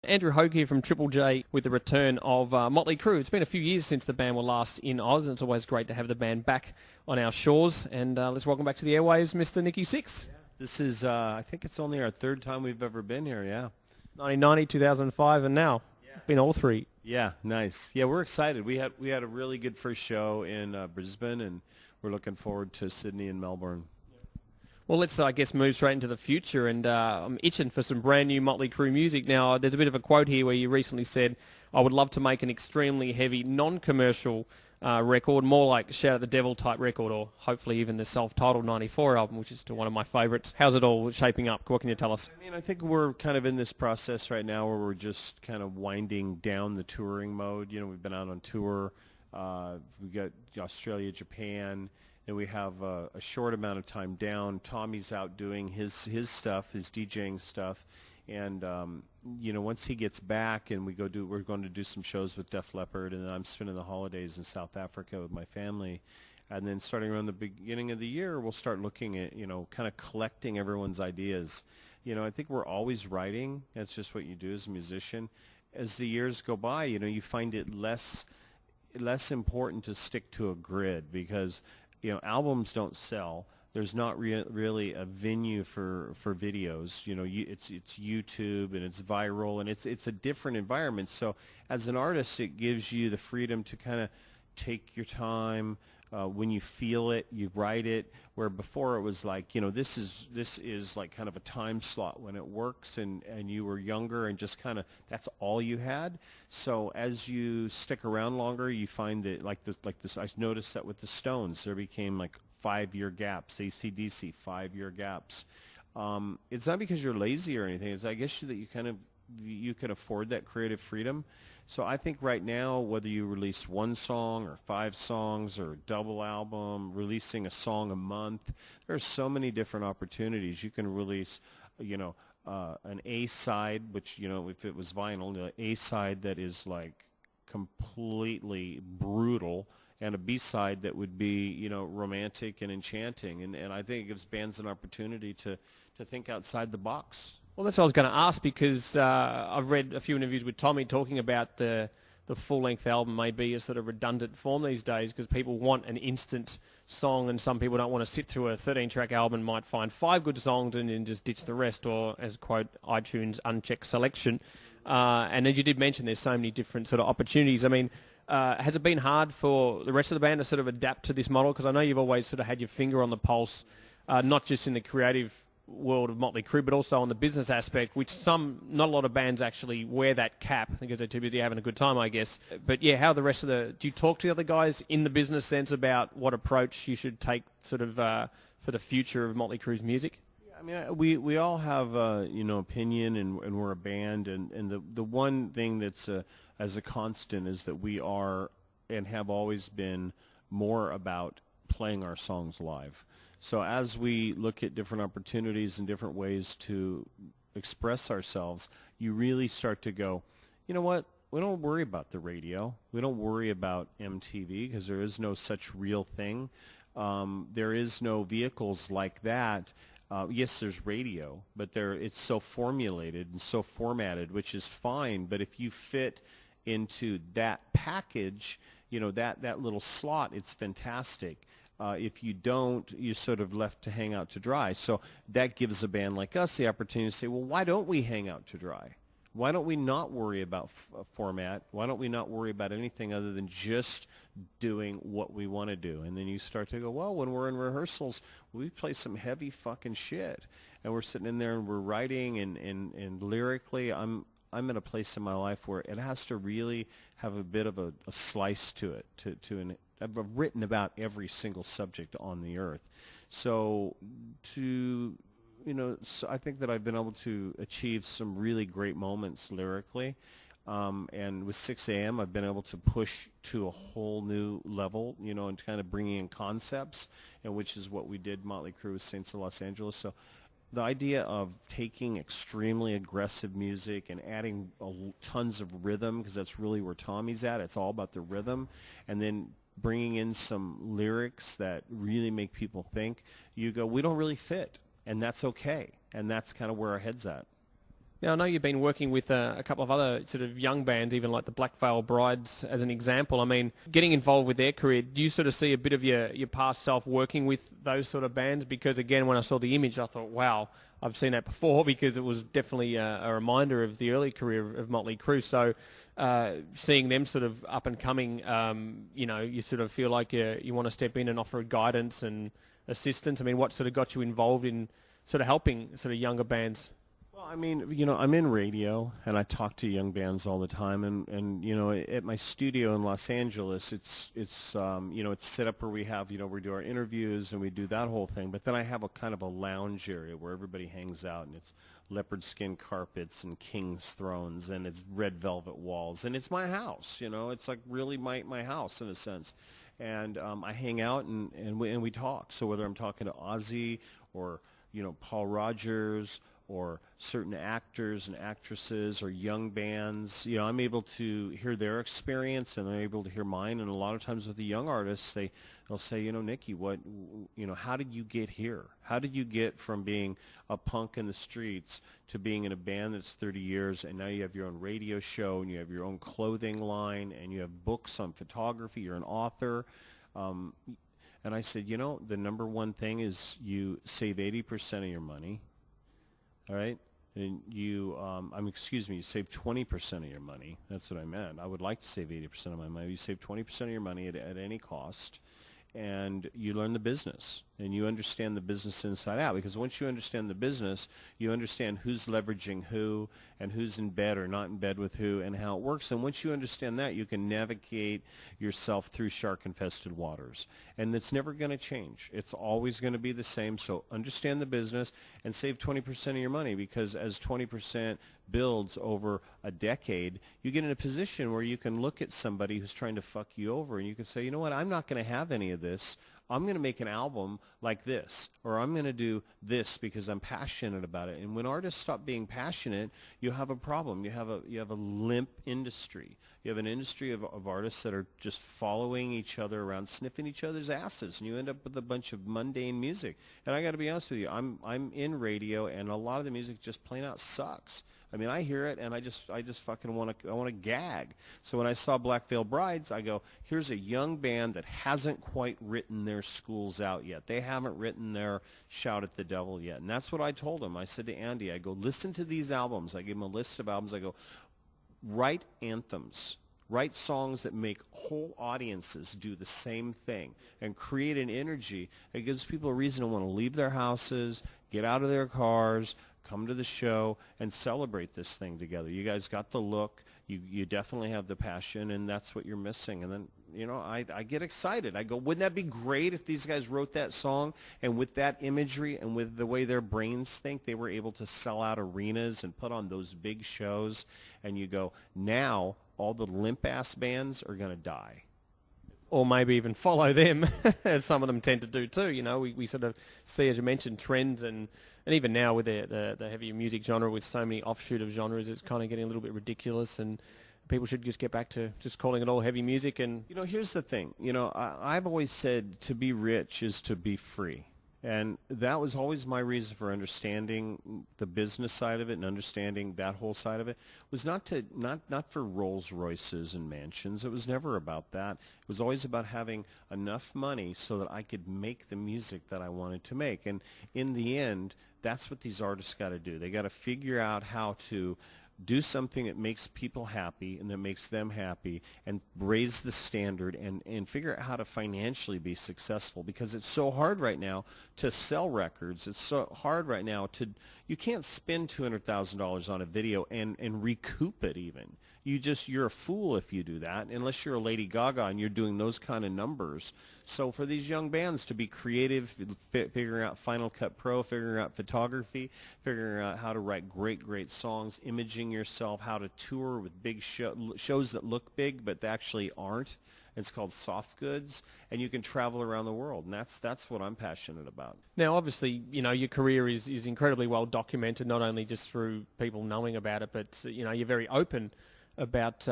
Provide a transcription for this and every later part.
Andrew Hogue here from Triple J with the return of Motley Crue. It's been a few years since the band were last in Oz, and it's always great to have the band back on our shores. And let's welcome back to the airwaves, Mr. Nikki Sixx. This is, I think it's only our third time we've ever been here, yeah. 1990, 2005, and now. Been all three. Yeah, nice. Yeah, we're excited. We had a really good first show in Brisbane, and we're looking forward to Sydney and Melbourne. Well, let's, I guess, move straight into the future, and I'm itching for some brand new Motley Crue music. Now, there's a bit of a quote here where you recently said, I would love to make an extremely heavy, non-commercial record, more like Shout at the Devil type record, or hopefully even the self-titled 94 album, which is still one of my favourites. How's it all shaping up? What can you tell us? I mean, I think we're kind of in this process right now where we're just kind of winding down the touring mode. You know, we've been out on tour. We got Australia, Japan, and we have a short amount of time down. Tommy's out doing his stuff, his DJing stuff, and you know, once he gets back and we're going to do some shows with Def Leppard, and then I'm spending the holidays in South Africa with my family, and then starting around the beginning of the year, we'll start looking at, you know, kind of collecting everyone's ideas. You know, I think we're always writing. That's just what you do as a musician. As the years go by, you know, you find it less important to stick to a grid because, you know, albums don't sell. There's not really a venue for videos. You know, it's YouTube and it's viral and it's a different environment. So as an artist, it gives you the freedom to kind of take your time. When you feel it, you write it. Where before it was like, you know, this is like kind of a time slot when it works, and you were younger and just kind of that's all you had. So as you stick around longer, you find that like this. I noticed that with the Stones, there became like 5-year gaps. AC/DC 5-year gaps. It's not because you're lazy or anything. It's I guess that you can afford that creative freedom. So I think right now, whether you release one song or 5 songs or a double album, releasing a song a month, there are so many different opportunities. You can release, you know, an A side, which, you know, if it was vinyl, an A side that is like completely brutal, and a B side that would be, you know, romantic and enchanting. And I think it gives bands an opportunity to think outside the box. Well, that's what I was going to ask, because I've read a few interviews with Tommy talking about the full-length album may be a sort of redundant form these days because people want an instant song, and some people don't want to sit through a 13-track album and might find 5 good songs and then just ditch the rest, or, as quote, iTunes unchecked selection. And as you did mention, there's so many different sort of opportunities. I mean, has it been hard for the rest of the band to sort of adapt to this model? Because I know you've always sort of had your finger on the pulse, not just in the creative world of Motley Crue, but also on the business aspect, which not a lot of bands actually wear that cap because they're too busy having a good time, I guess. But yeah, how the rest of do you talk to the other guys in the business sense about what approach you should take sort of for the future of Motley Crue's music? Yeah, I mean, we all have you know, opinion, and we're a band, and the one thing that's as a constant is that we are and have always been more about playing our songs live. So as we look at different opportunities and different ways to express ourselves, you really start to go, you know what? We don't worry about the radio. We don't worry about MTV because there is no such real thing. There is no vehicles like that. Yes, there's radio, but it's so formulated and so formatted, which is fine. But if you fit into that package, you know, that little slot, it's fantastic. If you don't, you're sort of left to hang out to dry. So that gives a band like us the opportunity to say, well, why don't we hang out to dry? Why don't we not worry about format? Why don't we not worry about anything other than just doing what we want to do? And then you start to go, well, when we're in rehearsals, we play some heavy fucking shit. And we're sitting in there and we're writing, and lyrically, I'm in a place in my life where it has to really have a bit of a slice to it, I've written about every single subject on the earth. So I think that I've been able to achieve some really great moments lyrically. And with 6 a.m., I've been able to push to a whole new level, you know, and kind of bringing in concepts, and which is what we did Motley Crue with Saints of Los Angeles. So the idea of taking extremely aggressive music and adding tons of rhythm, because that's really where Tommy's at. It's all about the rhythm. And then bringing in some lyrics that really make people think, you go, we don't really fit, and that's okay, and that's kind of where our head's at. Now, I know you've been working with a couple of other sort of young bands, even like the Black Veil Brides as an example. I mean, getting involved with their career, do you sort of see a bit of your past self working with those sort of bands? Because again, when I saw the image, I thought, wow, I've seen that before, because it was definitely a reminder of the early career of Motley Crue. So seeing them sort of up and coming, you sort of feel like you want to step in and offer guidance and assistance. I mean, what sort of got you involved in sort of helping sort of younger bands? Well, I mean, I'm in radio, and I talk to young bands all the time, and at my studio in Los Angeles, it's set up where we have, we do our interviews and we do that whole thing, but then I have a kind of a lounge area where everybody hangs out, and it's leopard skin carpets and king's thrones, and it's red velvet walls, and it's my house, it's like really my house in a sense. And I hang out and we talk. So whether I'm talking to Ozzy or Paul Rogers or certain actors and actresses or young bands, I'm able to hear their experience and they're able to hear mine. And a lot of times with the young artists, they'll say, Nikki, how did you get here? How did you get from being a punk in the streets to being in a band that's 30 years and now you have your own radio show and you have your own clothing line and you have books on photography, you're an author. And I said, the number one thing is you save 80% of your money. All right, and you save 20% of your money. That's what I meant. I would like to save 80% of my money. You save 20% of your money at any cost, and you learn the business, and you understand the business inside out. Because once you understand the business, you understand who's leveraging who, and who's in bed or not in bed with who, and how it works. And once you understand that, you can navigate yourself through shark-infested waters. And it's never going to change. It's always going to be the same. So understand the business and save 20% of your money, because as 20% builds over a decade, you get in a position where you can look at somebody who's trying to fuck you over, and you can say, you know what, I'm not going to have any of this. I'm going to make an album like this, or I'm going to do this because I'm passionate about it. And when artists stop being passionate, you have a problem. You have a limp industry. You have an industry of artists that are just following each other around, sniffing each other's asses, and you end up with a bunch of mundane music. And I got to be honest with you, I'm in radio, and a lot of the music just plain out sucks. I mean, I hear it, and I just fucking want to gag. So when I saw Black Veil Brides, I go, here's a young band that hasn't quite written their schools out yet. They haven't written their Shout at the Devil yet. And that's what I told them. I said to Andy, I go, listen to these albums. I gave him a list of albums. I go, write anthems. Write songs that make whole audiences do the same thing and create an energy that gives people a reason to want to leave their houses, get out of their cars, come to the show, and celebrate this thing together. You guys got the look. You definitely have the passion, and that's what you're missing. And then, I get excited. I go, wouldn't that be great if these guys wrote that song, and with that imagery and with the way their brains think, they were able to sell out arenas and put on those big shows. And you go, now all the limp-ass bands are going to die. Or maybe even follow them, as some of them tend to do too. We sort of see, as you mentioned, trends, and even now with the heavier music genre, with so many offshoot of genres, it's kind of getting a little bit ridiculous, and people should just get back to just calling it all heavy music. And here's the thing. I've always said to be rich is to be free. And that was always my reason for understanding the business side of it and understanding that whole side of it, was not for Rolls Royces and mansions. It was never about that. It was always about having enough money so that I could make the music that I wanted to make. And in the end, that's what these artists got to do. They got to figure out how to do something that makes people happy and that makes them happy, and raise the standard and figure out how to financially be successful, because it's so hard right now to sell records. It's so hard right now you can't spend $200,000 on a video and recoup it even. You're a fool if you do that, unless you're a Lady Gaga and you're doing those kind of numbers. So for these young bands to be creative, figuring out Final Cut Pro, figuring out photography, figuring out how to write great songs, imaging yourself, how to tour with big shows that look big but they actually aren't. It's called soft goods, and you can travel around the world, and that's what I'm passionate about. Now, obviously, your career is incredibly well documented, not only just through people knowing about it, but you're very open about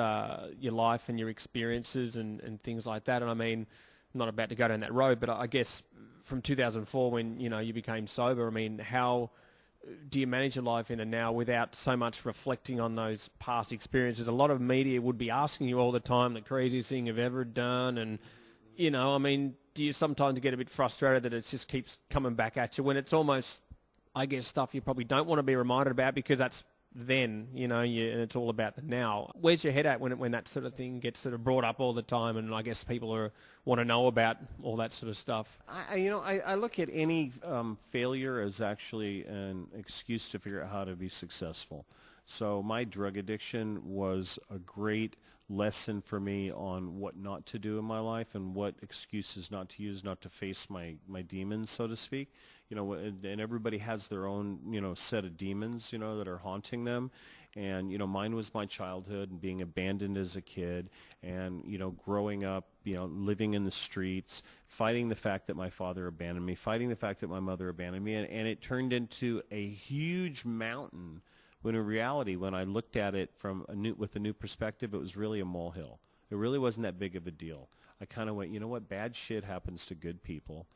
your life and your experiences and things like that. And I mean, I'm not about to go down that road, but I guess from 2004 when you became sober, I mean, how do you manage your life in the now without so much reflecting on those past experiences? A lot of media would be asking you all the time the craziest thing you've ever done, and I mean, do you sometimes get a bit frustrated that it just keeps coming back at you when it's almost, I guess, stuff you probably don't want to be reminded about because that's then, and it's all about the now. Where's your head at when that sort of thing gets sort of brought up all the time, and I guess people want to know about all that sort of stuff? I look at any failure as actually an excuse to figure out how to be successful. So my drug addiction was a great lesson for me on what not to do in my life and what excuses not to use, not to face my demons, so to speak. And everybody has their own, set of demons, that are haunting them. And, mine was my childhood and being abandoned as a kid and, growing up, living in the streets, fighting the fact that my father abandoned me, fighting the fact that my mother abandoned me. And it turned into a huge mountain when in reality, when I looked at it with a new perspective, it was really a molehill. It really wasn't that big of a deal. I kind of went, you know what, bad shit happens to good people.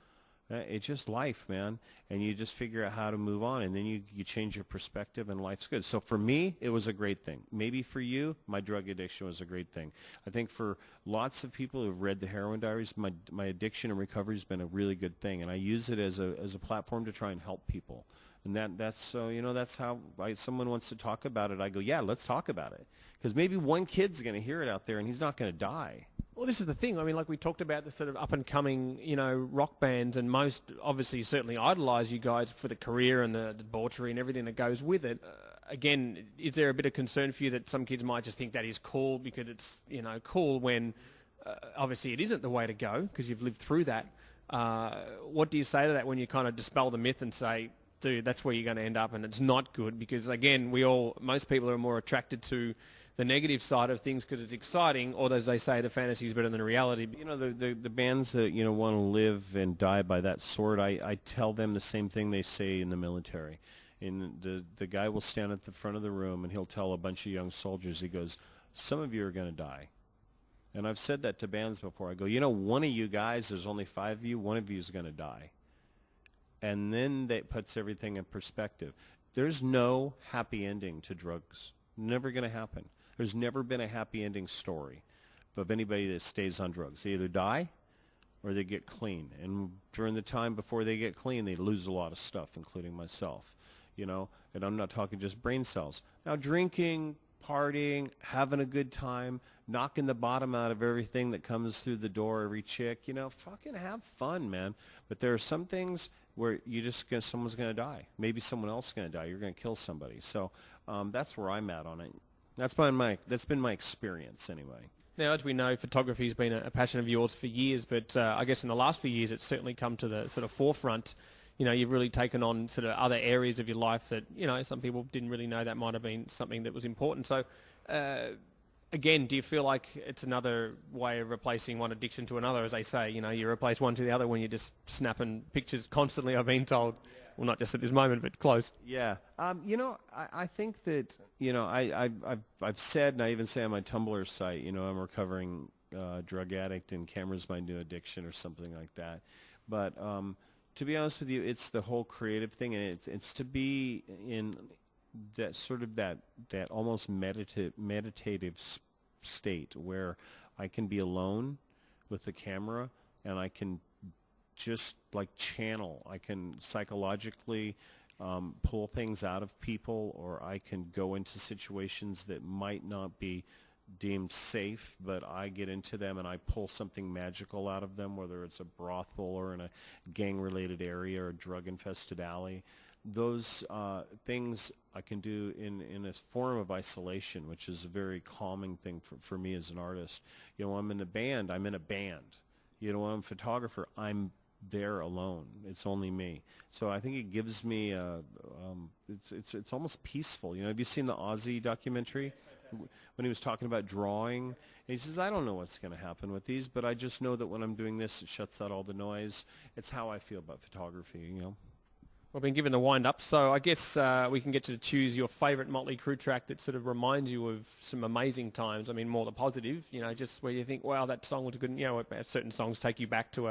It's just life, man, and you just figure out how to move on, and then you change your perspective, and life's good. So for me, it was a great thing. Maybe for you, my drug addiction was a great thing. I think for lots of people who've read the Heroin Diaries, my addiction and recovery has been a really good thing, and I use it as a platform to try and help people. And that's how someone wants to talk about it. I go, yeah, let's talk about it, because maybe one kid's going to hear it out there, and he's not going to die. Well, this is the thing. I mean, like we talked about the sort of up-and-coming, rock bands, and most obviously certainly idolise you guys for the career and the debauchery and everything that goes with it. Again, is there a bit of concern for you that some kids might just think that is cool because it's, cool when obviously it isn't the way to go because you've lived through that? What do you say to that when you kind of dispel the myth and say, dude, that's where you're going to end up and it's not good? Because, again, most people are more attracted to the negative side of things because it's exciting, or as they say, the fantasy is better than the reality. The bands that want to live and die by that sword, I tell them the same thing they say in the military. And the guy will stand at the front of the room and he'll tell a bunch of young soldiers, he goes, some of you are going to die. And I've said that to bands before. I go, one of you guys, there's only 5 of you, one of you is going to die. And then that puts everything in perspective. There's no happy ending to drugs. Never going to happen. There's never been a happy ending story of anybody that stays on drugs. They either die or they get clean. And during the time before they get clean, they lose a lot of stuff, including myself. And I'm not talking just brain cells. Now, drinking, partying, having a good time, knocking the bottom out of everything that comes through the door, every chick, fucking have fun, man. But there are some things where someone's going to die. Maybe someone else is going to die. You're going to kill somebody. So that's where I'm at on it. That's been my experience anyway. Now, as we know, photography has been a passion of yours for years, but I guess in the last few years it's certainly come to the sort of forefront. You've really taken on sort of other areas of your life that, some people didn't really know that might have been something that was important. So, again, do you feel like it's another way of replacing one addiction to another? As they say, you replace one to the other when you're just snapping pictures constantly, I've been told. Yeah. Well, not just at this moment, but close. Yeah. I think that, I've said, and I even say on my Tumblr site, I'm a recovering drug addict and camera's my new addiction or something like that. But to be honest with you, it's the whole creative thing, and it's to be in that sort of that almost meditative state where I can be alone with the camera and I can just like channel. I can psychologically pull things out of people, or I can go into situations that might not be deemed safe, but I get into them and I pull something magical out of them, whether it's a brothel or in a gang-related area or a drug-infested alley. Those things I can do in a form of isolation, which is a very calming thing for me as an artist. I'm in a band. I'm in a band. I'm a photographer. I'm there alone. It's only me. So I think it gives me it's almost peaceful. Have you seen the Ozzy documentary when he was talking about drawing? And he says, I don't know what's going to happen with these, but I just know that when I'm doing this, it shuts out all the noise. It's how I feel about photography. We've been given the wind-up, so I guess we can get to choose your favourite Motley Crue track that sort of reminds you of some amazing times. I mean, more the positive, just where you think, wow, that song was good. Certain songs take you back to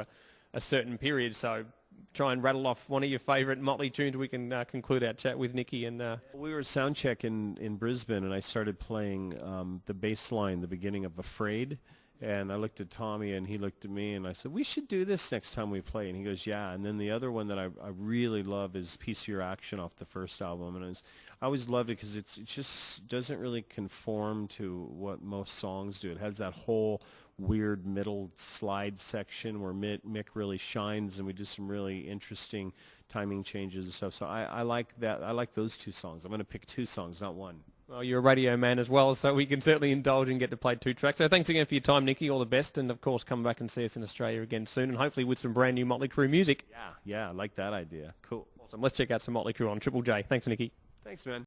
a certain period, so try and rattle off one of your favourite Motley tunes, we can conclude our chat with Nikki. And we were sound check in Brisbane, and I started playing the bass line, the beginning of Afraid. And I looked at Tommy, and he looked at me, and I said, we should do this next time we play. And he goes, yeah. And then the other one that I really love is Piece of Your Action off the first album. And I always loved it because it just doesn't really conform to what most songs do. It has that whole weird middle slide section where Mick really shines, and we do some really interesting timing changes and stuff. So I like that. I like those two songs. I'm going to pick two songs, not one. Well, you're a radio man as well, so we can certainly indulge and get to play two tracks. So thanks again for your time, Nikki. All the best, and of course, come back and see us in Australia again soon, and hopefully with some brand new Motley Crue music. Yeah, I like that idea. Cool. Awesome. Let's check out some Motley Crue on Triple J. Thanks, Nikki. Thanks, man.